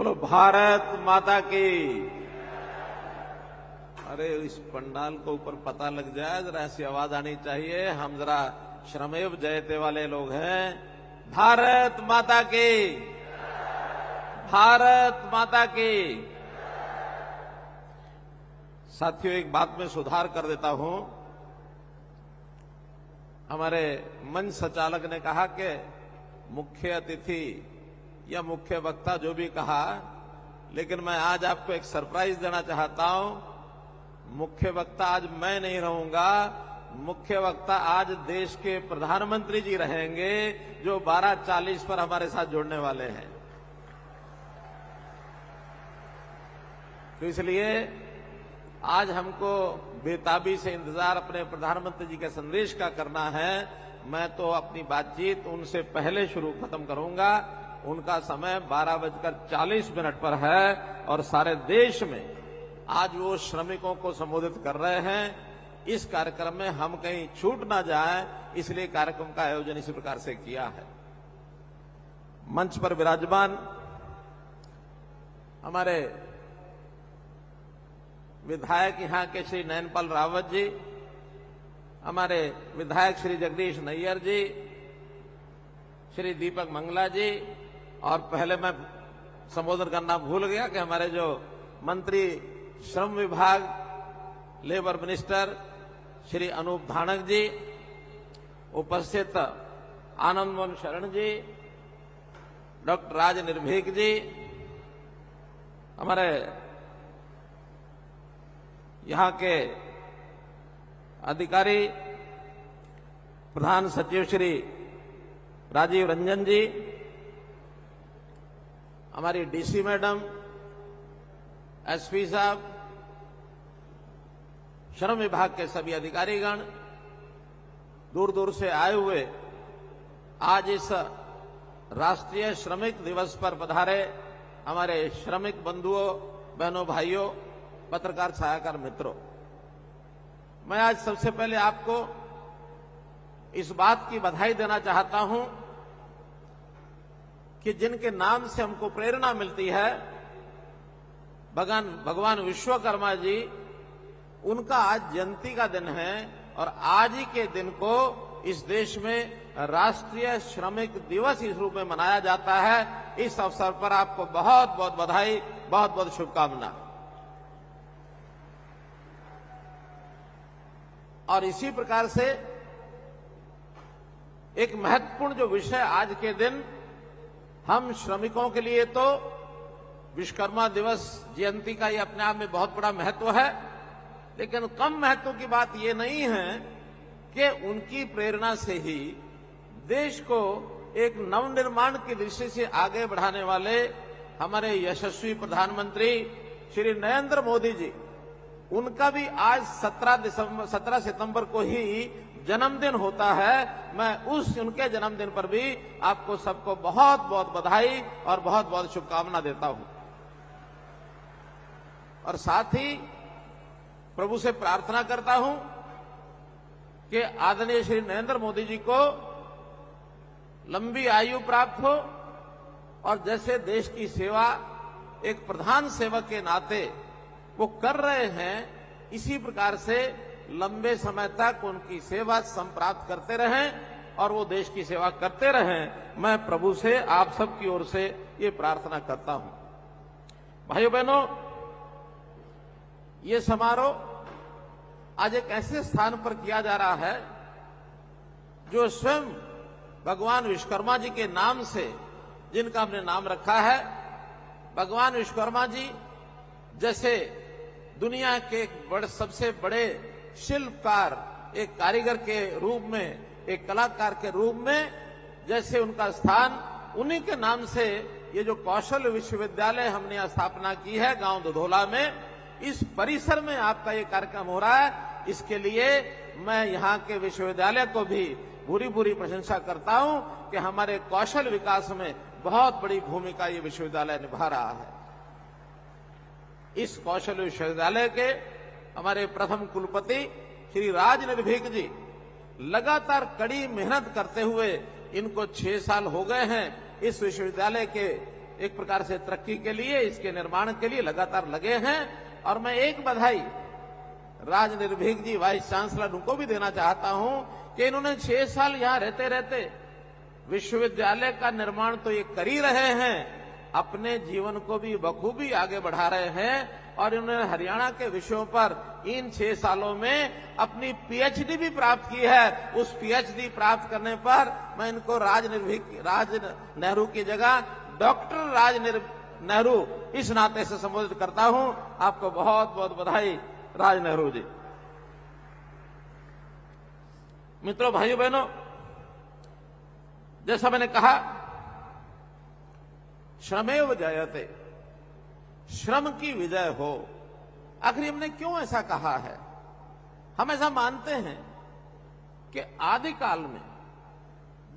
बोलो भारत माता की। अरे इस पंडाल को ऊपर पता लग जाए, जरा ऐसी आवाज आनी चाहिए। हम जरा श्रमेव जयते वाले लोग हैं। भारत माता की, भारत माता की। साथियों, एक बात में सुधार कर देता हूं। हमारे मंच संचालक ने कहा कि मुख्य अतिथि या मुख्य वक्ता जो भी कहा, लेकिन मैं आज आपको एक सरप्राइज देना चाहता हूं। मुख्य वक्ता आज मैं नहीं रहूंगा। मुख्य वक्ता आज देश के प्रधानमंत्री जी रहेंगे, जो 12:40 पर हमारे साथ जुड़ने वाले हैं। तो इसलिए आज हमको बेताबी से इंतजार अपने प्रधानमंत्री जी के संदेश का करना है। मैं तो अपनी बातचीत उनसे पहले शुरू खत्म करूंगा। उनका समय 12:40 पर है और सारे देश में आज वो श्रमिकों को संबोधित कर रहे हैं। इस कार्यक्रम में हम कहीं छूट ना जाए, इसलिए कार्यक्रम का आयोजन इसी प्रकार से किया है। मंच पर विराजमान हमारे विधायक यहां के श्री नयनपाल रावत जी, हमारे विधायक श्री जगदीश नैयर जी, श्री दीपक मंगला जी, और पहले मैं संबोधन करना भूल गया कि हमारे जो मंत्री श्रम विभाग, लेबर मिनिस्टर श्री अनूप धानक जी, उपस्थित आनंद मोहन शरण जी, डॉक्टर राज निर्भीक जी, हमारे यहां के अधिकारी प्रधान सचिव श्री राजीव रंजन जी, हमारी डीसी मैडम, एसपी साहब, श्रम विभाग के सभी अधिकारीगण, दूर दूर से आए हुए आज इस राष्ट्रीय श्रमिक दिवस पर पधारे हमारे श्रमिक बंधुओं, बहनों, भाइयों, पत्रकार छायाकार मित्रों, मैं आज सबसे पहले आपको इस बात की बधाई देना चाहता हूं कि जिनके नाम से हमको प्रेरणा मिलती है, भगवान विश्वकर्मा जी, उनका आज जयंती का दिन है। और आज ही के दिन को इस देश में राष्ट्रीय श्रमिक दिवस इस रूप में मनाया जाता है। इस अवसर पर आपको बहुत बहुत बधाई, बहुत बहुत शुभकामना। और इसी प्रकार से एक महत्वपूर्ण जो विषय आज के दिन हम श्रमिकों के लिए, तो विश्वकर्मा दिवस जयंती का ये अपने आप में बहुत बड़ा महत्व है, लेकिन कम महत्व की बात ये नहीं है कि उनकी प्रेरणा से ही देश को एक नवनिर्माण की दृष्टि से आगे बढ़ाने वाले हमारे यशस्वी प्रधानमंत्री श्री नरेंद्र मोदी जी, उनका भी आज 17 सितंबर को ही जन्मदिन होता है। मैं उस उनके जन्मदिन पर भी आपको सबको बहुत बहुत बधाई और बहुत बहुत शुभकामना देता हूं। और साथ ही प्रभु से प्रार्थना करता हूं कि आदरणीय श्री नरेंद्र मोदी जी को लंबी आयु प्राप्त हो और जैसे देश की सेवा एक प्रधान सेवक के नाते वो कर रहे हैं, इसी प्रकार से लंबे समय तक उनकी सेवा संप्राप्त करते रहें और वो देश की सेवा करते रहें। मैं प्रभु से, आप सबकी ओर से ये प्रार्थना करता हूं। भाइयों बहनों, ये समारोह आज एक ऐसे स्थान पर किया जा रहा है जो स्वयं भगवान विश्वकर्मा जी के नाम से, जिनका हमने नाम रखा है, भगवान विश्वकर्मा जी जैसे दुनिया के सबसे बड़े शिल्पकार, एक कारीगर के रूप में, एक कलाकार के रूप में, जैसे उनका स्थान, उन्हीं के नाम से ये जो कौशल विश्वविद्यालय हमने स्थापना की है गांव दुधोला में, इस परिसर में आपका ये कार्यक्रम हो रहा है। इसके लिए मैं यहाँ के विश्वविद्यालय को भी भूरी भूरी प्रशंसा करता हूं कि हमारे कौशल विकास में बहुत बड़ी भूमिका ये विश्वविद्यालय निभा रहा है। इस कौशल विश्वविद्यालय के हमारे प्रथम कुलपति श्री राज निर्भीक जी लगातार कड़ी मेहनत करते हुए, इनको 6 साल हो गए हैं इस विश्वविद्यालय के एक प्रकार से तरक्की के लिए, इसके निर्माण के लिए लगातार लगे हैं। और मैं एक बधाई राज निर्भीक जी वाइस चांसलर उनको भी देना चाहता हूं कि इन्होंने 6 साल यहां रहते रहते विश्वविद्यालय का निर्माण तो ये कर ही रहे हैं, अपने जीवन को भी बखूबी आगे बढ़ा रहे हैं। और इन्होंने हरियाणा के विषयों पर इन 6 सालों में अपनी पीएचडी भी प्राप्त की है। उस पीएचडी प्राप्त करने पर मैं इनको राज नेहरू की जगह डॉक्टर राज नेहरू इस नाते से संबोधित करता हूं। आपको बहुत बहुत बधाई राज नेहरू जी। मित्रों, भाइयों बहनों, जैसा मैंने कहा, श्रमेव जयते, श्रम की विजय हो। आखिर हमने क्यों ऐसा कहा है? हम ऐसा मानते हैं कि आदिकाल में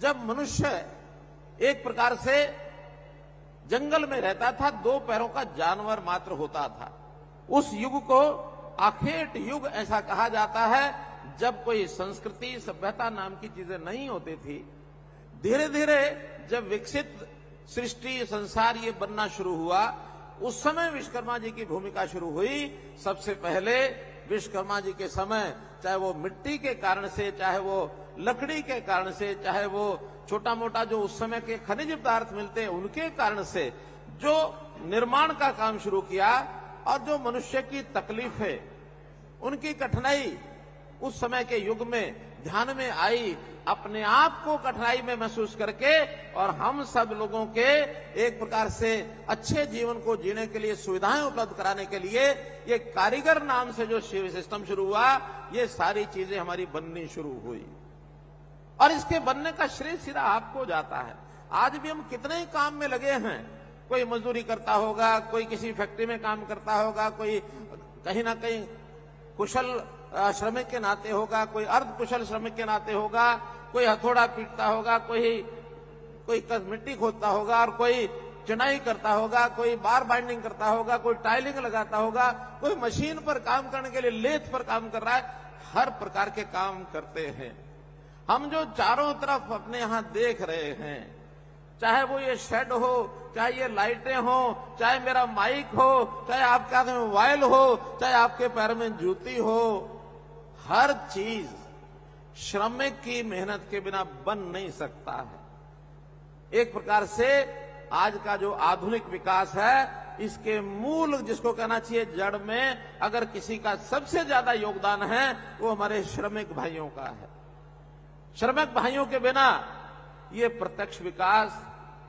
जब मनुष्य एक प्रकार से जंगल में रहता था, 2 पैरों का जानवर मात्र होता था, उस युग को आखेट युग ऐसा कहा जाता है, जब कोई संस्कृति सभ्यता नाम की चीजें नहीं होती थी। धीरे धीरे जब विकसित सृष्टि संसार ये बनना शुरू हुआ, उस समय विश्वकर्मा जी की भूमिका शुरू हुई। सबसे पहले विश्वकर्मा जी के समय, चाहे वो मिट्टी के कारण से, चाहे वो लकड़ी के कारण से, चाहे वो छोटा मोटा जो उस समय के खनिज पदार्थ मिलते हैं उनके कारण से जो निर्माण का काम शुरू किया, और जो मनुष्य की तकलीफ है, उनकी कठिनाई उस समय के युग में ध्यान में आई, अपने आप को कठिनाई में महसूस करके, और हम सब लोगों के एक प्रकार से अच्छे जीवन को जीने के लिए सुविधाएं उपलब्ध कराने के लिए ये कारीगर नाम से जो सिस्टम शुरू हुआ, ये सारी चीजें हमारी बननी शुरू हुई। और इसके बनने का श्रेय सीधा आपको जाता है। आज भी हम कितने ही काम में लगे हैं, कोई मजदूरी करता होगा, कोई किसी फैक्ट्री में काम करता होगा, कोई कहीं ना कहीं कुशल श्रमिक के नाते होगा, कोई अर्ध कुशल श्रमिक के नाते होगा, कोई हथौड़ा पीटता होगा, कोई मिट्टी खोदता होगा, और कोई चिनाई करता होगा, कोई बार बाइंडिंग करता होगा, कोई टाइलिंग लगाता होगा, कोई मशीन पर काम करने के लिए लेथ पर काम कर रहा है। हर प्रकार के काम करते हैं। हम जो चारों तरफ अपने यहां देख रहे हैं, चाहे वो ये शेड हो, चाहे ये लाइटें हो, चाहे मेरा माइक हो, चाहे आपके हाथ में मोबाइल हो, चाहे आपके पैर में जूती हो, हर चीज श्रमिक की मेहनत के बिना बन नहीं सकता है। एक प्रकार से आज का जो आधुनिक विकास है, इसके मूल जिसको कहना चाहिए जड़ में अगर किसी का सबसे ज्यादा योगदान है, वो हमारे श्रमिक भाइयों का है। श्रमिक भाइयों के बिना ये प्रत्यक्ष विकास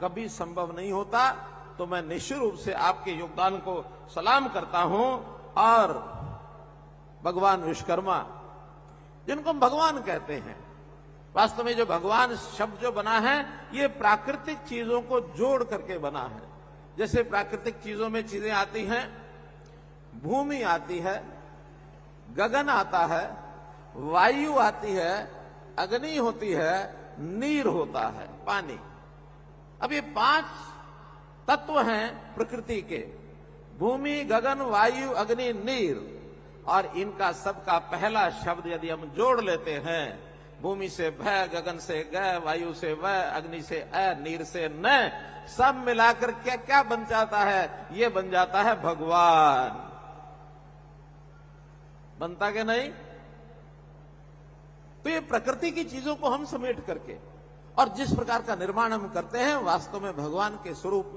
कभी संभव नहीं होता। तो मैं निश्चित रूप से आपके योगदान को सलाम करता हूं। और भगवान विश्वकर्मा, जिनको हम भगवान कहते हैं, वास्तव में जो भगवान शब्द जो बना है, ये प्राकृतिक चीजों को जोड़ करके बना है। जैसे प्राकृतिक चीजों में चीजें आती हैं, भूमि आती है, गगन आता है, वायु आती है, अग्नि होती है, नीर होता है, पानी। अब ये 5 तत्व हैं प्रकृति के, भूमि, गगन, वायु, अग्नि, नीर। और इनका सबका पहला शब्द यदि हम जोड़ लेते हैं, भूमि से भ, गगन से ग, वायु से व, अग्नि से अ, नीर से न, सब मिलाकर क्या क्या बन जाता है? ये बन जाता है भगवान। बनता कि नहीं? तो ये प्रकृति की चीजों को हम समेट करके और जिस प्रकार का निर्माण हम करते हैं, वास्तव में भगवान के स्वरूप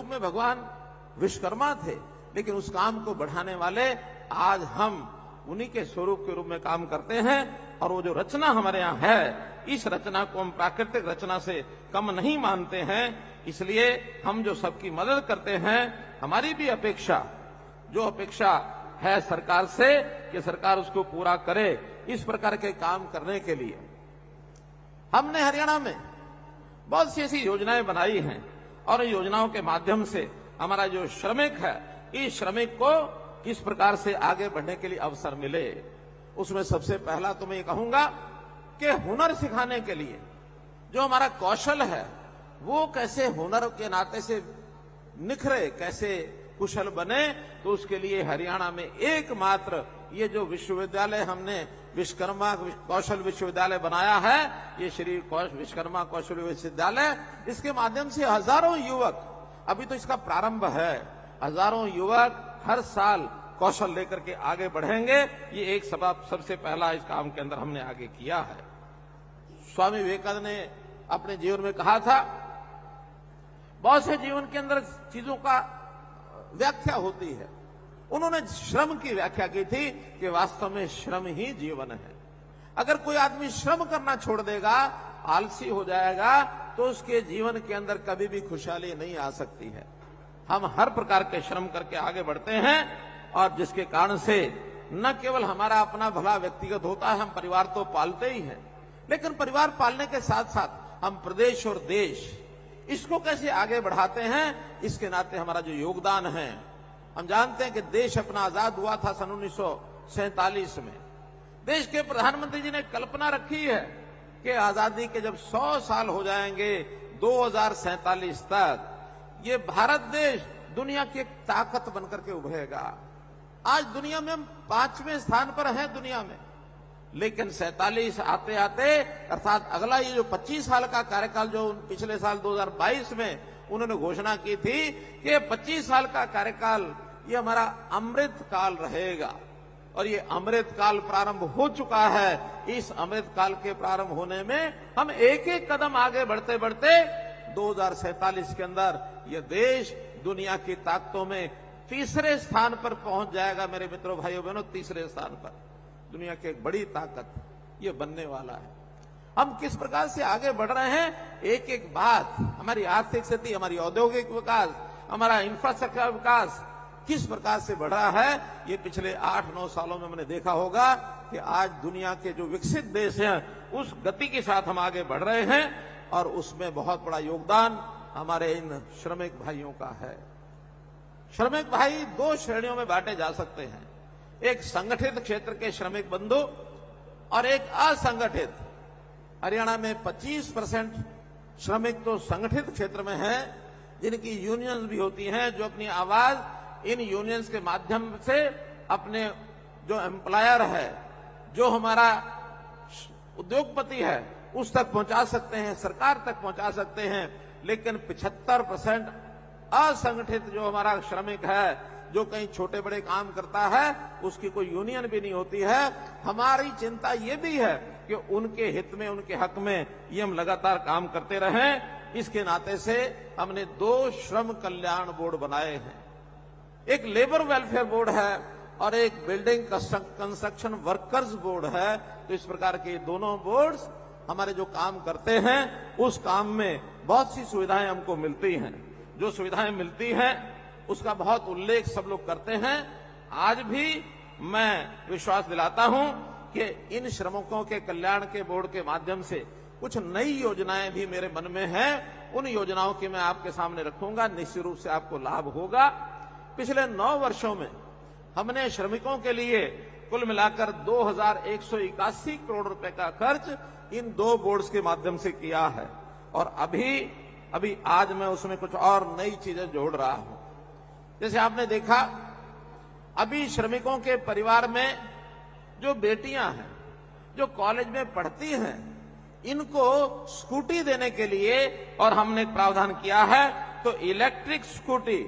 में भगवान विश्वकर्मा थे। लेकिन उस काम को बढ़ाने वाले आज हम उन्हीं के स्वरूप के रूप में काम करते हैं। और वो जो रचना हमारे यहाँ है, इस रचना को हम प्राकृतिक रचना से कम नहीं मानते हैं। इसलिए हम जो सबकी मदद करते हैं, हमारी भी अपेक्षा है सरकार से कि सरकार उसको पूरा करे। इस प्रकार के काम करने के लिए हमने हरियाणा में बहुत सी ऐसी योजनाएं बनाई हैं, और इन योजनाओं के माध्यम से हमारा जो श्रमिक है, इस श्रमिक को किस प्रकार से आगे बढ़ने के लिए अवसर मिले। उसमें सबसे पहला तो मैं ये कहूंगा कि हुनर सिखाने के लिए जो हमारा कौशल है, वो कैसे हुनर के नाते से निखरे, कैसे कुशल बने। तो उसके लिए हरियाणा में एकमात्र ये जो विश्वविद्यालय हमने विश्वकर्मा कौशल विश्वविद्यालय बनाया है, ये श्री विश्वकर्मा कौशल विश्वविद्यालय, इसके माध्यम से हजारों युवक, अभी तो इसका प्रारंभ है, हजारों युवक हर साल कौशल लेकर के आगे बढ़ेंगे। ये एक सबसे पहला इस काम के अंदर हमने आगे किया है। स्वामी विवेकानंद ने अपने जीवन में कहा था, बहुत से जीवन के अंदर चीजों का व्याख्या होती है, उन्होंने श्रम की व्याख्या की थी कि वास्तव में श्रम ही जीवन है। अगर कोई आदमी श्रम करना छोड़ देगा, आलसी हो जाएगा, तो उसके जीवन के अंदर कभी भी खुशहाली नहीं आ सकती है। हम हर प्रकार के श्रम करके आगे बढ़ते हैं और जिसके कारण से न केवल हमारा अपना भला व्यक्तिगत होता है, हम परिवार तो पालते ही हैं, लेकिन परिवार पालने के साथ साथ हम प्रदेश और देश इसको कैसे आगे बढ़ाते हैं, इसके नाते हमारा जो योगदान है। हम जानते हैं कि देश अपना आजाद हुआ था सन 1947 में। देश के प्रधानमंत्री जी ने कल्पना रखी है कि आजादी के जब 100 साल हो जाएंगे 2047 तक, ये भारत देश दुनिया की एक ताकत बनकर के उभरेगा। आज दुनिया में हम 5वें स्थान पर हैं दुनिया में, लेकिन 47 आते आते, अर्थात अगला ये जो 25 साल का कार्यकाल जो पिछले साल 2022 में उन्होंने घोषणा की थी कि 25 साल का कार्यकाल ये हमारा अमृत काल रहेगा, और ये अमृत काल प्रारंभ हो चुका है। इस अमृत काल के प्रारंभ होने में हम एक एक कदम आगे बढ़ते बढ़ते 2047 के अंदर यह देश दुनिया की ताकतों में तीसरे स्थान पर पहुंच जाएगा। मेरे मित्रों, भाइयों बहनों, तीसरे स्थान पर दुनिया की एक बड़ी ताकत ये बनने वाला है। हम किस प्रकार से आगे बढ़ रहे हैं, एक एक बात, हमारी आर्थिक स्थिति, हमारी औद्योगिक विकास, हमारा इंफ्रास्ट्रक्चर विकास किस प्रकार से बढ़ रहा है, ये पिछले 8-9 सालों में मैंने देखा होगा कि आज दुनिया के जो विकसित देश हैं उस गति के साथ हम आगे बढ़ रहे हैं, और उसमें बहुत बड़ा योगदान हमारे इन श्रमिक भाइयों का है। श्रमिक भाई 2 श्रेणियों में बांटे जा सकते हैं, एक संगठित क्षेत्र के श्रमिक बंधु और एक असंगठित। हरियाणा में 25% श्रमिक तो संगठित क्षेत्र में हैं, जिनकी यूनियंस भी होती हैं, जो अपनी आवाज इन यूनियंस के माध्यम से अपने जो एम्प्लॉयर है, जो हमारा उद्योगपति है, उस तक पहुंचा सकते हैं, सरकार तक पहुंचा सकते हैं। लेकिन 75% असंगठित जो हमारा श्रमिक है, जो कहीं छोटे बड़े काम करता है, उसकी कोई यूनियन भी नहीं होती है। हमारी चिंता ये भी है कि उनके हित में, उनके हक में ये हम लगातार काम करते रहें। इसके नाते से हमने 2 श्रम कल्याण बोर्ड बनाए हैं, एक लेबर वेलफेयर बोर्ड है और एक बिल्डिंग कंस्ट्रक्शन वर्कर्स बोर्ड है। तो इस प्रकार के दोनों बोर्ड्स हमारे जो काम करते हैं, उस काम में बहुत सी सुविधाएं हमको मिलती हैं। जो सुविधाएं मिलती हैं उसका बहुत उल्लेख सब लोग करते हैं। आज भी मैं विश्वास दिलाता हूं कि इन श्रमिकों के कल्याण के बोर्ड के माध्यम से कुछ नई योजनाएं भी मेरे मन में हैं। उन योजनाओं की मैं आपके सामने रखूंगा, निश्चित रूप से आपको लाभ होगा। पिछले 9 वर्षों में हमने श्रमिकों के लिए कुल मिलाकर 2181 करोड़ रुपए का खर्च इन 2 बोर्ड्स के माध्यम से किया है, और अभी आज मैं उसमें कुछ और नई चीजें जोड़ रहा हूं। जैसे आपने देखा, अभी श्रमिकों के परिवार में जो बेटियां हैं, जो कॉलेज में पढ़ती हैं, इनको स्कूटी देने के लिए और हमने एक प्रावधान किया है। तो इलेक्ट्रिक स्कूटी,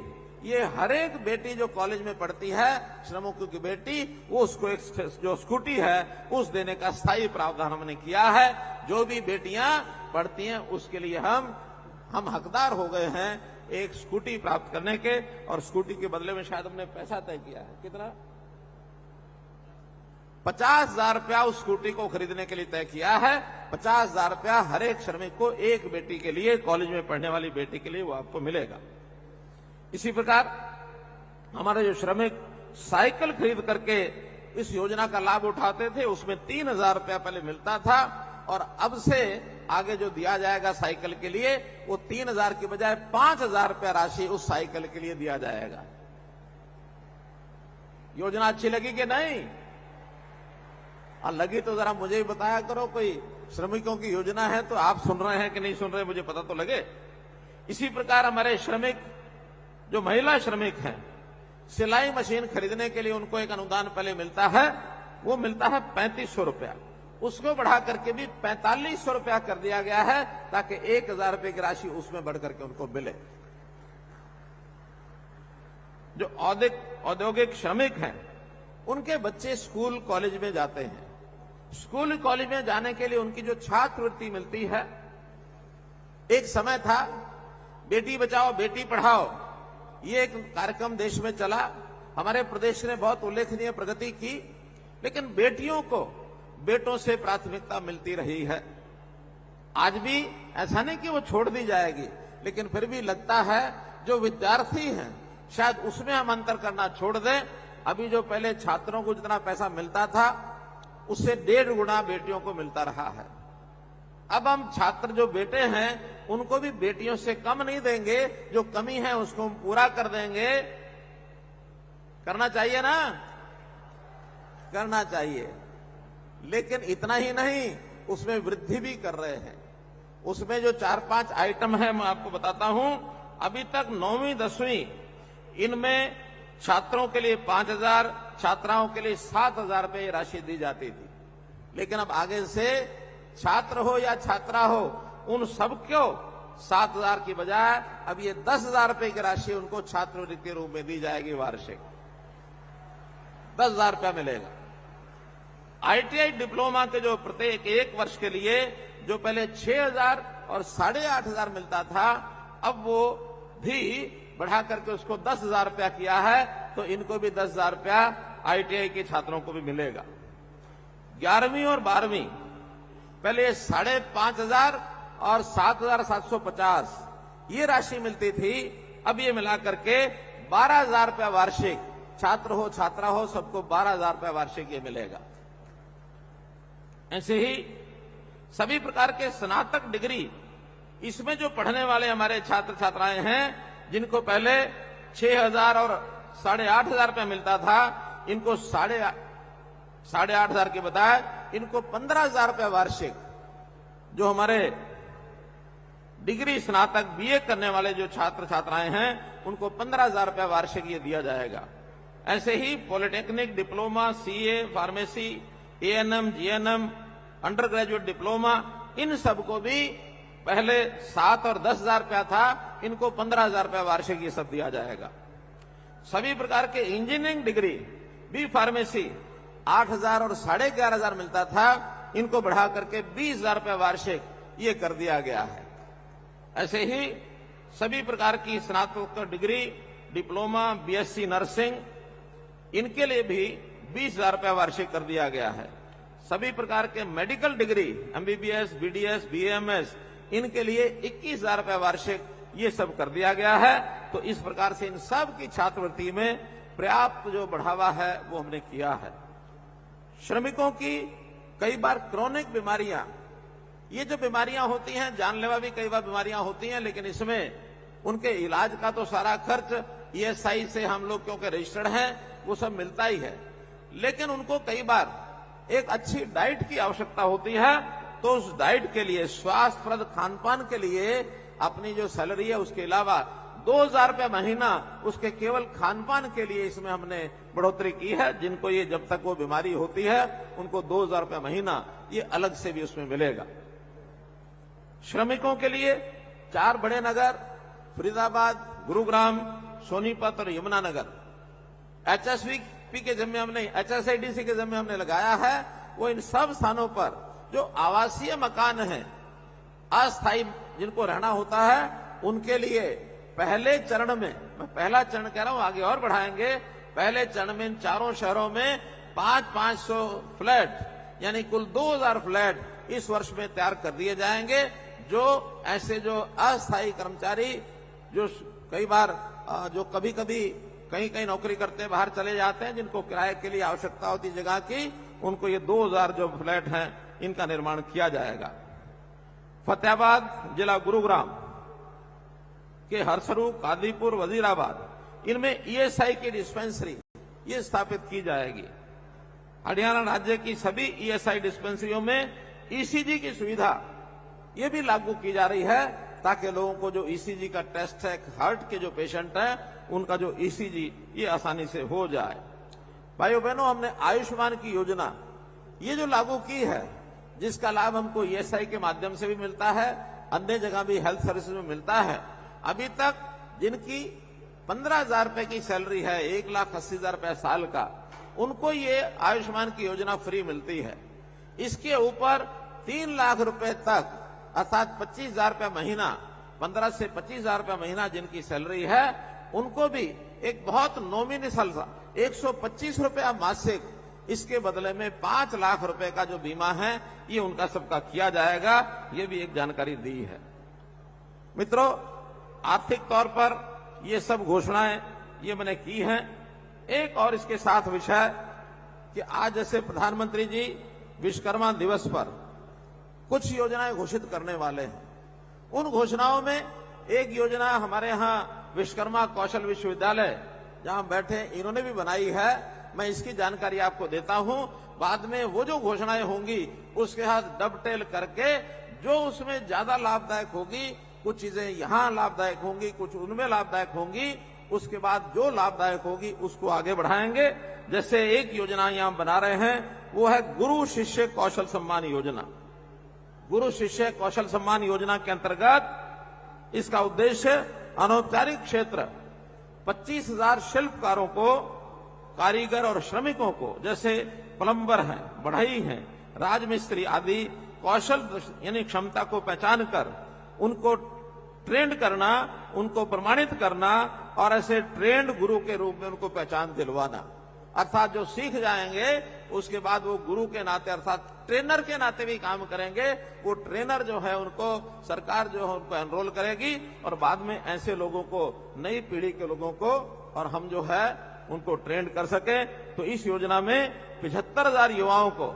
ये हर एक बेटी जो कॉलेज में पढ़ती है, श्रमिकों की बेटी, वो उसको एक जो स्कूटी है उस देने का स्थायी प्रावधान हमने किया है। जो भी बेटियां पढ़ती हैं उसके लिए हम हकदार हो गए हैं एक स्कूटी प्राप्त करने के, और स्कूटी के बदले में शायद हमने पैसा तय किया है। कितना? 50,000 रुपया उस स्कूटी को खरीदने के लिए तय किया है। 50,000 रुपया हर एक श्रमिक को, एक बेटी के लिए, कॉलेज में पढ़ने वाली बेटी के लिए वो आपको मिलेगा। इसी प्रकार हमारे जो श्रमिक साइकिल खरीद करके इस योजना का लाभ उठाते थे, उसमें 3,000 रुपया पहले मिलता था, और अब से आगे जो दिया जाएगा साइकिल के लिए, वो 3,000 की बजाय 5,000 रुपया राशि उस साइकिल के लिए दिया जाएगा। योजना अच्छी लगी कि नहीं? लगी तो जरा मुझे ही बताया करो। कोई श्रमिकों की योजना है तो आप सुन रहे हैं कि नहीं सुन रहे, मुझे पता तो लगे। इसी प्रकार हमारे श्रमिक, जो महिला श्रमिक हैं, सिलाई मशीन खरीदने के लिए उनको एक अनुदान पहले मिलता है, वो मिलता है 3500 रुपया, उसको बढ़ा करके भी 4500 रुपया कर दिया गया है, ताकि 1000 रुपये की राशि उसमें बढ़ करके उनको मिले। जो औद्योगिक श्रमिक हैं, उनके बच्चे स्कूल कॉलेज में जाते हैं, स्कूल कॉलेज में जाने के लिए उनकी जो छात्रवृत्ति मिलती है, एक समय था बेटी बचाओ बेटी पढ़ाओ, ये एक कार्यक्रम देश में चला, हमारे प्रदेश ने बहुत उल्लेखनीय प्रगति की, लेकिन बेटियों को बेटों से प्राथमिकता मिलती रही है। आज भी ऐसा नहीं कि वो छोड़ दी जाएगी, लेकिन फिर भी लगता है जो विद्यार्थी हैं शायद उसमें हम अंतर करना छोड़ दें। अभी जो पहले छात्रों को जितना पैसा मिलता था उससे 1.5 गुना बेटियों को मिलता रहा है। अब हम छात्र जो बेटे हैं उनको भी बेटियों से कम नहीं देंगे, जो कमी है उसको हम पूरा कर देंगे। करना चाहिए ना, करना चाहिए, लेकिन इतना ही नहीं, उसमें वृद्धि भी कर रहे हैं। उसमें जो 4-5 आइटम है मैं आपको बताता हूं। अभी तक 9वीं 10वीं इनमें छात्रों के लिए 5000, छात्राओं के लिए 7000 रुपये राशि दी जाती थी, लेकिन अब आगे से छात्र हो या छात्रा हो उन सबको 7000 की बजाय अब ये 10,000 रुपये की राशि उनको छात्रवृत्ति के रूप में दी जाएगी। वार्षिक 10,000 रुपया मिलेगा। ITI डिप्लोमा के जो प्रत्येक 1 वर्ष के लिए जो पहले 6,000 और 8,500 मिलता था, अब वो भी बढ़ा करके उसको 10,000 रुपया किया है, तो इनको भी 10,000 रुपया ITI के छात्रों को भी मिलेगा। 11वीं और 12वीं पहले 5,500 और 7,750 ये राशि मिलती थी, अब ये मिला करके 12,000 रुपया वार्षिक, छात्र हो छात्रा हो सबको 12,000 रुपया वार्षिक ये मिलेगा। ऐसे ही सभी प्रकार के स्नातक डिग्री, इसमें जो पढ़ने वाले हमारे छात्र छात्राएं हैं जिनको पहले 6,000 और 8,500 रुपया मिलता था, इनको 8,500 के बजाय इनको 15,000 रुपया वार्षिक, जो हमारे डिग्री स्नातक BA करने वाले जो छात्र छात्राएं हैं उनको 15,000 रुपया वार्षिक ये दिया जाएगा। ऐसे ही polytechnic diploma, CA, pharmacy, ANM, GNM, under graduate diploma, इन सबको भी पहले 7 और 10,000 रुपया था, इनको 15,000 रुपया वार्षिक ये सब दिया जाएगा। सभी प्रकार के इंजीनियरिंग डिग्री, B फार्मेसी 8,000 और 11,500 मिलता था, इनको बढ़ा करके 20,000 रुपया वार्षिक ये कर दिया गया है। ऐसे ही सभी प्रकार की स्नातकोत्तर डिग्री, डिप्लोमा, BSc नर्सिंग, इनके लिए भी 20,000 रुपया वार्षिक कर दिया गया है। सभी प्रकार के medical degree MBBS, BDS, BAMS, इनके लिए 21,000 रुपया वार्षिक ये सब कर दिया गया है। तो इस प्रकार से इन सब की छात्रवृत्ति में पर्याप्त जो बढ़ावा है वो हमने किया है। श्रमिकों की कई बार क्रोनिक बीमारियां, ये जो बीमारियां होती हैं जानलेवा भी कई बार बीमारियां होती हैं, लेकिन इसमें उनके इलाज का तो सारा खर्च ESI से हम लोग क्योंकि रजिस्टर्ड हैं वो सब मिलता ही है, लेकिन उनको कई बार एक अच्छी डाइट की आवश्यकता होती है, तो उस डाइट के लिए, स्वास्थ्यप्रद खानपान के लिए अपनी जो सैलरी है उसके अलावा 2,000 रुपया महीना उसके केवल खानपान के लिए इसमें हमने बढ़ोतरी की है। जिनको ये जब तक वो बीमारी होती है उनको 2,000 रुपया महीना ये अलग से भी उसमें मिलेगा। श्रमिकों के लिए 4 बड़े नगर फरीदाबाद, गुरुग्राम, सोनीपत और यमुनानगर HSVP के जिम्मे हमने, HSIDC के जिम्मे हमने लगाया है। वो इन सब स्थानों पर जो आवासीय मकान हैं, अस्थायी जिनको रहना होता है, उनके लिए पहले चरण में, मैं पहला चरण कह रहा हूं, आगे और बढ़ाएंगे, पहले चरण में इन चारों शहरों में 500 फ्लैट यानी कुल 2,000 फ्लैट इस वर्ष में तैयार कर दिए जाएंगे। जो ऐसे जो अस्थायी कर्मचारी जो कई बार जो कभी कभी कहीं कहीं नौकरी करते हैं, बाहर चले जाते हैं, जिनको किराए के लिए आवश्यकता होती जगह की, उनको ये 2,000 जो फ्लैट हैं इनका निर्माण किया जाएगा। फतेहाबाद जिला गुरुग्राम के हरसरू, कादीपुर, वजीराबाद, इनमें ESI की डिस्पेंसरी ये स्थापित की जाएगी। हरियाणा राज्य की सभी ESI डिस्पेंसरियों में ECG की सुविधा ये भी लागू की जा रही है, ताकि लोगों को जो ECG का टेस्ट है, हार्ट के जो पेशेंट हैं उनका जो ईसीजी ये आसानी से हो जाए। भाइयों बहनों, हमने आयुष्मान की योजना ये जो लागू की है, जिसका लाभ हमको ईएसआई के माध्यम से भी मिलता है, अन्य जगह भी हेल्थ सर्विस में मिलता है। अभी तक जिनकी 15,000 रुपए की सैलरी है, 1,80,000 रुपए साल का, उनको ये आयुष्मान की योजना फ्री मिलती है। इसके ऊपर 3 लाख रुपए तक अर्थात 25,000 रुपए महीना, 15 से 25,000 रुपए महीना जिनकी सैलरी है, उनको भी एक बहुत नॉमिनल सा 125 रुपया मासिक, इसके बदले में 5 लाख रुपए का जो बीमा है ये उनका सबका किया जाएगा। ये भी एक जानकारी दी है। मित्रों, आर्थिक तौर पर ये सब घोषणाएं ये मैंने की हैं। एक और इसके साथ विषय कि आज जैसे प्रधानमंत्री जी विश्वकर्मा दिवस पर कुछ योजनाएं घोषित करने वाले हैं। उन घोषणाओं में एक योजना हमारे यहां विश्वकर्मा कौशल विश्वविद्यालय जहां बैठे इन्होंने भी बनाई है। मैं इसकी जानकारी आपको देता हूं। बाद में वो जो घोषणाएं होंगी उसके साथ डबटेल करके जो उसमें ज्यादा लाभदायक होगी, कुछ चीजें यहां लाभदायक होंगी, कुछ उनमें लाभदायक होंगी, उसके बाद जो लाभदायक होगी उसको आगे बढ़ाएंगे। जैसे एक योजना यहां बना रहे हैं, वो है गुरु शिष्य कौशल सम्मान योजना। गुरु शिष्य कौशल सम्मान योजना के अंतर्गत इसका उद्देश्य अनौपचारिक क्षेत्र 25,000 शिल्पकारों को, कारीगर और श्रमिकों को, जैसे प्लम्बर हैं, बढ़ई हैं, राजमिस्त्री आदि कौशल यानी क्षमता को पहचान कर उनको ट्रेंड करना, उनको प्रमाणित करना और ऐसे ट्रेंड गुरु के रूप में उनको पहचान दिलवाना। अर्थात जो सीख जाएंगे उसके बाद वो गुरु के नाते अर्थात ट्रेनर के नाते भी काम करेंगे। वो ट्रेनर जो है उनको सरकार जो है उनको एनरोल करेगी और बाद में ऐसे लोगों को, नई पीढ़ी के लोगों को और हम जो है उनको ट्रेंड कर सके। तो इस योजना में 75,000 युवाओं को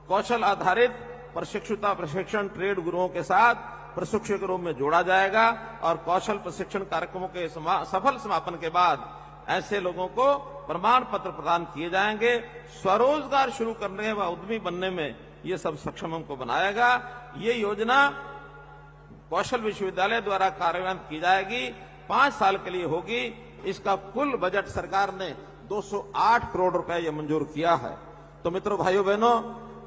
कौशल आधारित प्रशिक्षण ट्रेड गुरुओं के साथ प्रशिक्षक के रूप में जोड़ा जाएगा और कौशल प्रशिक्षण कार्यक्रमों के सफल समापन के बाद ऐसे लोगों को प्रमाण पत्र प्रदान किए जाएंगे। स्वरोजगार शुरू करने व उद्यमी बनने में ये सब सक्षम हमको बनाएगा। ये योजना कौशल विश्वविद्यालय द्वारा कार्यान्वित की जाएगी, 5 साल के लिए होगी। इसका कुल बजट सरकार ने 208 करोड़ रुपए ये मंजूर किया है। तो मित्रों, भाइयों बहनों,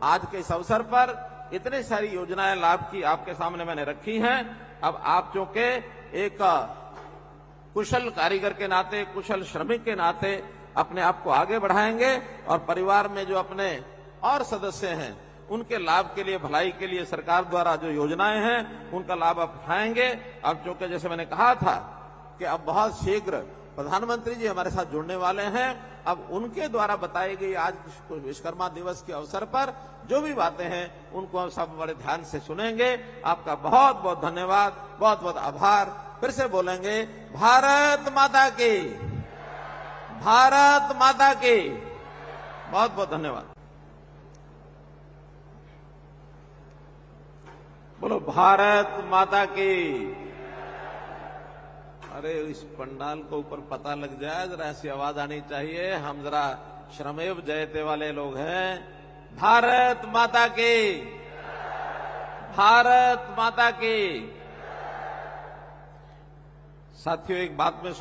आज के इस अवसर पर इतनी सारी योजनाएं लाभ की आपके सामने मैंने रखी हैं। अब आप चूंकि एक कुशल कारीगर के नाते, कुशल श्रमिक के नाते अपने आप को आगे बढ़ाएंगे और परिवार में जो अपने और सदस्य हैं उनके लाभ के लिए, भलाई के लिए सरकार द्वारा जो योजनाएं हैं उनका लाभ आप उठाएंगे। अब चूंकि जैसे मैंने कहा था कि अब बहुत शीघ्र प्रधानमंत्री जी हमारे साथ जुड़ने वाले हैं। अब उनके द्वारा बताई गई आज विश्वकर्मा दिवस के अवसर पर जो भी बातें हैं उनको हम सब बड़े ध्यान से सुनेंगे। आपका बहुत बहुत धन्यवाद, बहुत बहुत आभार। फिर से बोलेंगे, भारत माता की, भारत माता की। बहुत बहुत धन्यवाद। बोलो भारत माता की। अरे इस पंडाल को ऊपर पता लग जाए, जरा ऐसी आवाज आनी चाहिए। हम जरा श्रमेव जयते वाले लोग हैं। भारत माता की, भारत माता की। साथियों, एक बात में